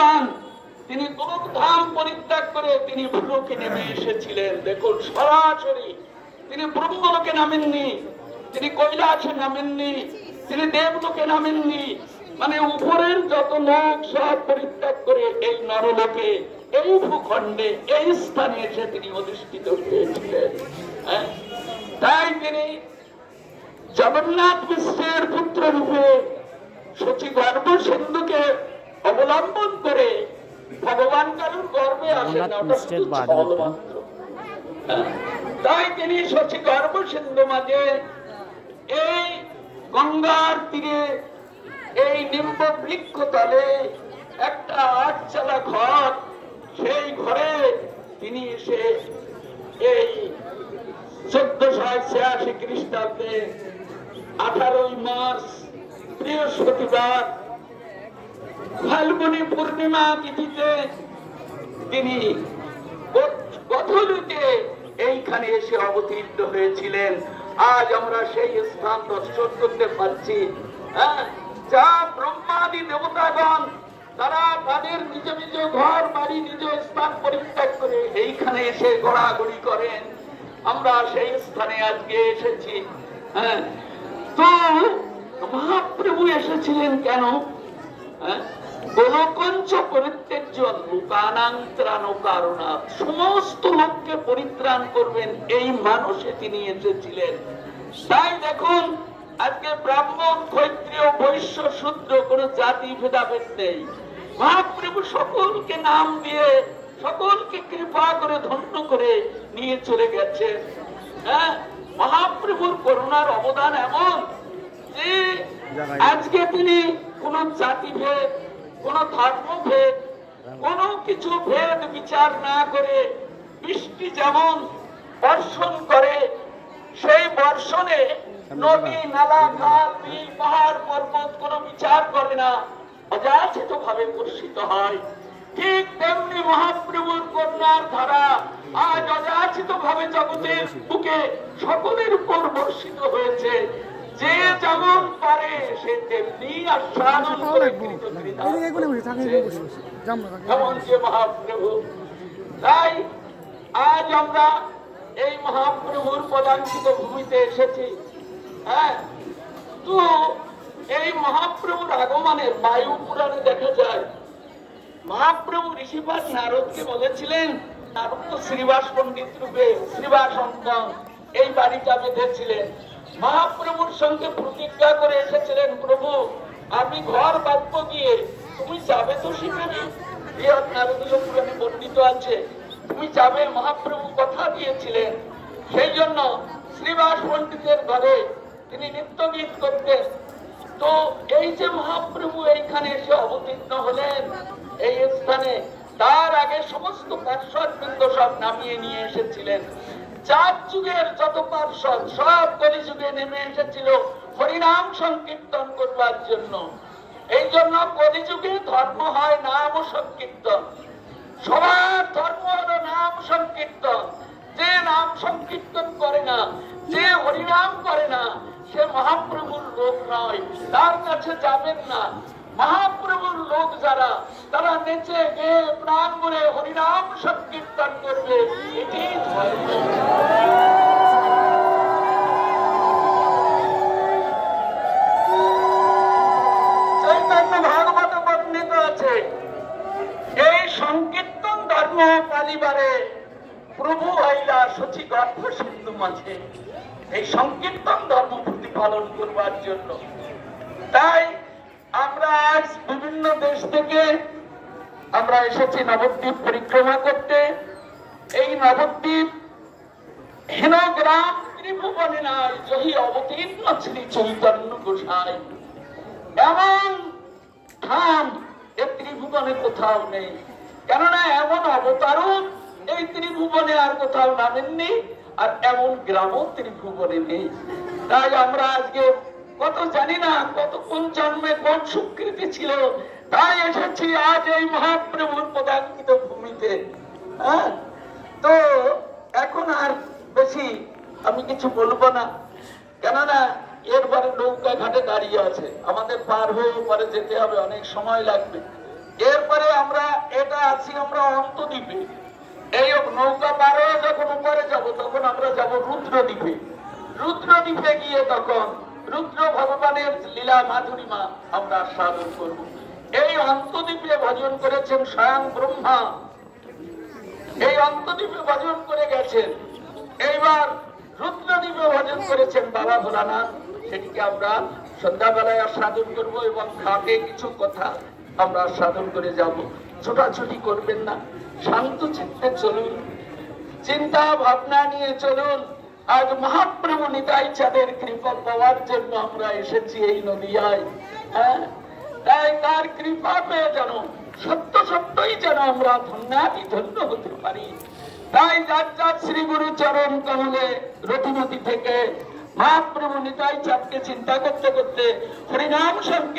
সন্তান, তিনি গোলকধাম পরিত্যাগ করে তিনি ভূলোকে নেমে এসেছিলেন। দেখুন, সরাসরি তিনি ব্রহ্মলোকে নামেননি, তিনি কৈলাসে নামেননি, তিনি দেবলোকে নামেননি। মানে উপরের যত লোক সব পরিত্যাগ করে এই নরলোকে, এই ভূখণ্ডে, এই স্থানে এসে তিনি অধিষ্ঠিত হয়েছিলেন। তাই তিনি জগন্নাথ মিশ্রের পুত্র রূপে শচীগর্ভ সিন্ধুকে অবলম্বন করে ভগবান কারুর গর্বে আসেন। তাই তিনি শচীগর্ভ সিন্ধু মাঝে এই গঙ্গার তীরে এই নিম্ব বৃক্ষ তলে একটা 8 চালা ঘর, সেই ঘরে তিনি এসে এই 1486 খ্রিস্টাব্দে 18 মার্চ বৃহস্পতিবার ফাল্গুনী পূর্ণিমা তিথিতে তিনি গধূলিতে এইখানে এসে অবতীর্ণ হয়েছিলেন। আজ আমরা সেই স্থান দর্শন করতে পারছি। যা ব্রহ্মাদি দেবতাগণ তারা তাদের নিজ নিজ ঘর বাড়ি, নিজ স্থান পরিত্যাগ করে এইখানে এসে গড়াগড়ি করেন, আমরা সেই স্থানে আজকে এসেছি। তো মহাপ্রভু এসেছিলেন কেন? গোলকঞ্চ পরিত্যাজ্য লোকানাং ত্রাণ কারণাৎ, সমস্ত লোককে পরিত্রাণ করবেন এই মানুষে তিনি এসেছিলেন। তাই দেখুন, আজকে ব্রাহ্মণ, ক্ষত্রিয়, বৈশ্য, শূদ্র কোন জাতি ভেদাভেদ নেই। মহাপ্রভু সকলকে নাম দিয়ে, সকলকে কৃপা করে ধন্য করে নিয়ে চলে গেছেন। মহাপ্রভুর করুণার অবদান এমন যে আজকে তিনি কোন জাতিভেদ, কোন ধর্মভেদ, কোন কিছু ভেদ বিচার না করে বৃষ্টি যেমন বর্ষণ করে, সেই বর্ষণে নদী, নালা, খাল, বিল, পাহাড়, পর্বত কোন বিচার করে না, অযাচিত ভাবে বর্ষিত হয়। ঠিক তেমনি মহাপ্রভুর করুণার ধারা আজ অযাচিত ভাবে জগতের বুকে সকলের উপর বর্ষিত হয়েছে। যে যেমন পারে সে তেমনি আস্বাদন করে যেমন যে মহাপ্রভু। তাই আজ আমরা এই মহাপ্রভুর পদাঙ্কিত ভূমিতে এসেছি। তো এই মহাপ্রভুর আগমনের বায়ু পুরাণে দেখা যায়, মহাপ্রভু ঋষিপাদ নারদকে বলেছিলেন, নারদ তো শ্রীবাস পণ্ডিত রূপে শ্রীবাস অঙ্কন এই বাড়িটা বেঁধেছিলেন। মহাপ্রভুর সঙ্গে প্রতিজ্ঞা করে এসেছিলেন, প্রভু আমি ঘর বাঁধবো গিয়ে, তুমি যাবে তো সেখানে? নারদীয় পুরাণে বর্ণিত আছে, তুমি যাবে। মহাপ্রভু কথা দিয়েছিলেন। সেই জন্য শ্রীবাস পণ্ডিতের ঘরে তিনি নৃত্য গীত করতেন। তো এই যে মহাপ্রভু এইখানে এসে অবতীর্ণ হলেন এই স্থানে, তার আগে সমস্ত পার্শ্বদ বৃন্দ সব নামিয়ে নিয়ে এসেছিলেন। 4 যুগের যত পার্শ্বদ সব কলিযুগে নেমে এসেছিল হরিনাম সংকীর্তন করবার জন্য। এই জন্য কলিযুগে ধর্ম হয় নাম সংকীর্তন। সবার ধর্ম হলো নাম সংকীর্তন। যে নাম সংকীর্তন করে না, যে হরিনাম করে না, সে মহাপ্রভুর লোক নয়, তার কাছে যাবেন না। মহাপ্রভুর লোক যারা, তারা নেচে গেয়ে প্রাণ ভরে হরিনাম সংকীর্তন করবে, এটি ধর্ম। চৈতন্য ভাগবত বর্ণিত আছে, এই সংকীর্তন ধর্ম পালিবারে প্রভু হইলা শচীগর্ভ সিন্ধু মাঝে, এই সংকীর্তন ধর্ম প্রতিপালন করবার জন্য। তাই আমরা আজ বিভিন্ন দেশ থেকে আমরা এসেছি নবদ্বীপ পরিক্রমা করতে। এই নবদ্বীপ হেন গ্রাম ত্রিভুবনে নাই, যহি অবতীর্ণ শ্রী চৈতন্য গোসাই। এমন ধাম এ ত্রিভুবনে কোথাও নেই, কেননা এমন অবতারণ এই ত্রিভুবনে আর কোথাও নামেননি, আর এমন গ্রামও ত্রিভুবনে নেই। তাই আমরা আজকে কত জানি না, কত কোন জন্মে কোন স্বীকৃতি ছিল, তাই এসেছি আজ এই মহাপ্রভুর পদাঙ্কিত ভূমিতে। তো এখন আর বেশি আমি কিছু বলবো না, কেননা এরপরে নৌকা ঘাটে দাঁড়িয়ে আছে, আমাদের পার হয়ে পরে যেতে হবে, অনেক সময় লাগবে। এরপরে আমরা আছি আমরা অন্তদ্বীপে। এই নৌকা পার হয়ে যখন উপরে যাব তখন আমরা যাব রুদ্রদ্বীপে। রুদ্রদ্বীপে গিয়ে তখন রুদ্র ভগবানের লীলা মাধুরিমা আমরা সাধন করব। এই অন্তদ্বীপে ভজন করেছেন স্বয়ং ব্রহ্মা, এই অন্তদ্বীপে ভজন করে গেছেন। এইবার রুদ্রদ্বীপে ভজন করেছেন বাবা ভোলানাথ, সেটিকে আমরা সন্ধ্যাবেলায় সাধন করব এবং ঘাটে কিছু কথা আমরা সাধন করে যাব। ছোটাছুটি করবেন না, শান্ত চিত্তে চলুন, চিন্তা ভাবনা নিয়ে চলুন। আজ মহাপ্রভু নিতাই চাঁদের কৃপা পাওয়ার জন্য আমরা এসেছি এই নদিয়ায়। হ্যাঁ, তাই তার কৃপা পেয়ে যেন সত্য সত্যই যেন আমরা ধন্যাতি ধন্য হতে পারি। তাই যার যার শ্রী গুরু চরণ কমলে রতিমতি থেকে মহাপ্রভু নিতাই চাঁদকে চিন্তা করতে করতে হরিনাম সংকীর্তন